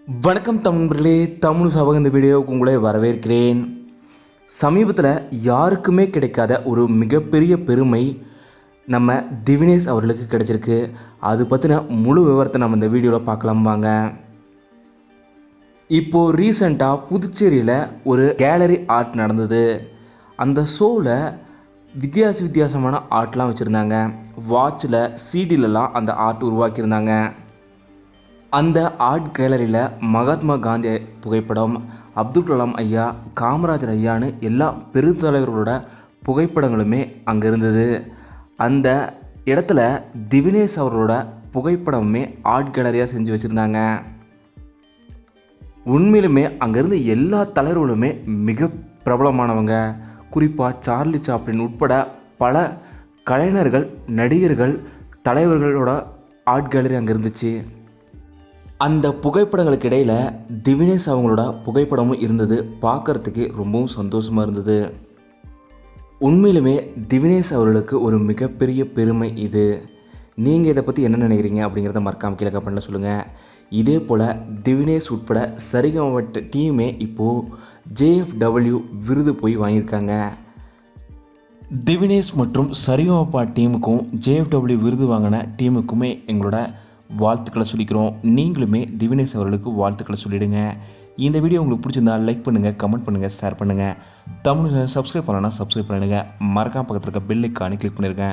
வணக்கம் தமிழர்களே, தமிழ் சபக இந்த வீடியோவுக்கு உங்களை வரவேற்கிறேன். சமீபத்தில் யாருக்குமே கிடைக்காத ஒரு மிகப்பெரிய பெருமை நம்ம திவினேஷ் அவர்களுக்கு கிடைச்சிருக்கு. அது பற்றின முழு விவரத்தை நம்ம இந்த வீடியோவில் பார்க்கலாம் வாங்க. இப்போது ரீசெண்டாக புதுச்சேரியில் ஒரு கேலரி ஆர்ட் நடந்தது. அந்த ஷோவில் வித்தியாசமான ஆர்ட்லாம் வச்சுருந்தாங்க. வாட்சில் சிடிலலாம் அந்த ஆர்ட் உருவாக்கியிருந்தாங்க. அந்த ஆர்ட் கேலரியில் மகாத்மா காந்தி புகைப்படம், அப்துல் கலாம் ஐயா, காமராஜர் ஐயான்னு எல்லா பெருந்தலைவர்களோட புகைப்படங்களுமே அங்கே இருந்தது. அந்த இடத்துல திவினேஷ் அவர்களோட புகைப்படமுமே ஆர்ட் கேலரியாக செஞ்சு வச்சுருந்தாங்க. உண்மையிலுமே அங்கேருந்து எல்லா தலைவர்களுமே மிக பிரபலமானவங்க. குறிப்பாக சார்லி சாப்ளின் உட்பட பல கலைஞர்கள், நடிகர்கள், தலைவர்களோட ஆர்ட் கேலரி அங்கே இருந்துச்சு. அந்த புகைப்படங்களுக்கு இடையில் திவினேஷ் அவங்களோட புகைப்படமும் இருந்தது. பார்க்குறதுக்கே ரொம்பவும் சந்தோஷமாக இருந்தது. உண்மையிலுமே திவினேஷ் அவர்களுக்கு ஒரு மிகப்பெரிய பெருமை இது. நீங்கள் இதை பற்றி என்ன நினைக்கிறீங்க அப்படிங்கிறத மறக்காம கீழே கமெண்ட்டில் சொல்லுங்கள். இதே போல் திவினேஷ் உட்பட சரிகம டீமே இப்போது JFW விருது போய் வாங்கியிருக்காங்க. திவினேஷ் மற்றும் சரிகமபா டீமுக்கும் JFW விருது வாங்கின டீமுக்குமே எங்களோட வாழ்த்துக்களை சொல்லிக்கிறோம். நீங்களுமே திவினேஷ் அவர்களுக்கு வாழ்த்துக்களை சொல்லிடுங்க. இந்த வீடியோ உங்களுக்கு பிடிச்சிருந்தா லைக் பண்ணுங்கள், கமெண்ட் பண்ணுங்கள், ஷேர் பண்ணுங்கள். தமிழ் சப்ஸ்கிரைப் பண்ணலன்னா சப்ஸ்கிரைப் பண்ணிடுங்க. மறக்காம பக்கத்தில் இருக்க பெல் ஐக்கானை கிளிக் பண்ணிடுங்க.